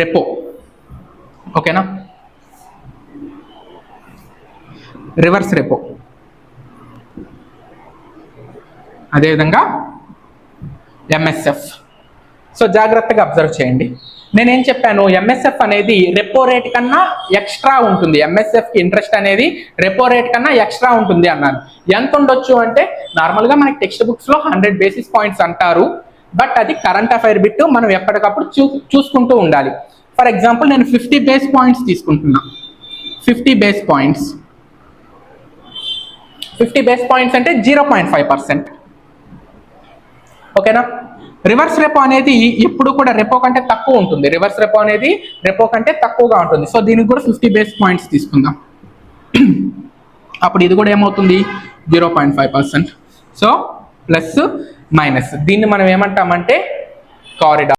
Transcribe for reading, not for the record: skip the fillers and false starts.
Repo, ఓకేనా, reverse repo, అదేవిధంగా MSF. So జాగ్రత్తగా అబ్జర్వ్ చేయండి. నేనేం చెప్పాను, ఎంఎస్ఎఫ్ అనేది రెపో రేట్ కన్నా ఎక్స్ట్రా ఉంటుంది, ఎంఎస్ఎఫ్కి ఇంట్రెస్ట్ అనేది రెపో రేట్ కన్నా ఎక్స్ట్రా ఉంటుంది అన్నాను. ఎంత ఉండొచ్చు అంటే నార్మల్గా మనకి టెక్స్ట్ బుక్స్లో 100 బేసిస్ పాయింట్స్ అంటారు, బట్ అది కరెంట్ అఫైర్ బిట్, మనం ఎప్పటికప్పుడు చూసుకుంటూ ఉండాలి. ఫర్ ఎగ్జాంపుల్ నేను 50 బేస్ పాయింట్స్ తీసుకుంటున్నా. 50 బేస్ పాయింట్స్, 50 బేస్ పాయింట్స్ అంటే 0.5%, ఓకేనా. రివర్స్ రెపో అనేది ఎప్పుడు కూడా రెపో కంటే తక్కువ ఉంటుంది, రివర్స్ రెపో అనేది రెపో కంటే తక్కువగా ఉంటుంది. సో దీనికి కూడా 50 బేస్ పాయింట్స్ తీసుకుందాం. అప్పుడు ఇది కూడా ఏమవుతుంది, 0.5%. సో ప్లస్ మైనస్, దీన్ని మనం ఏమంటామంటే కారిడార్.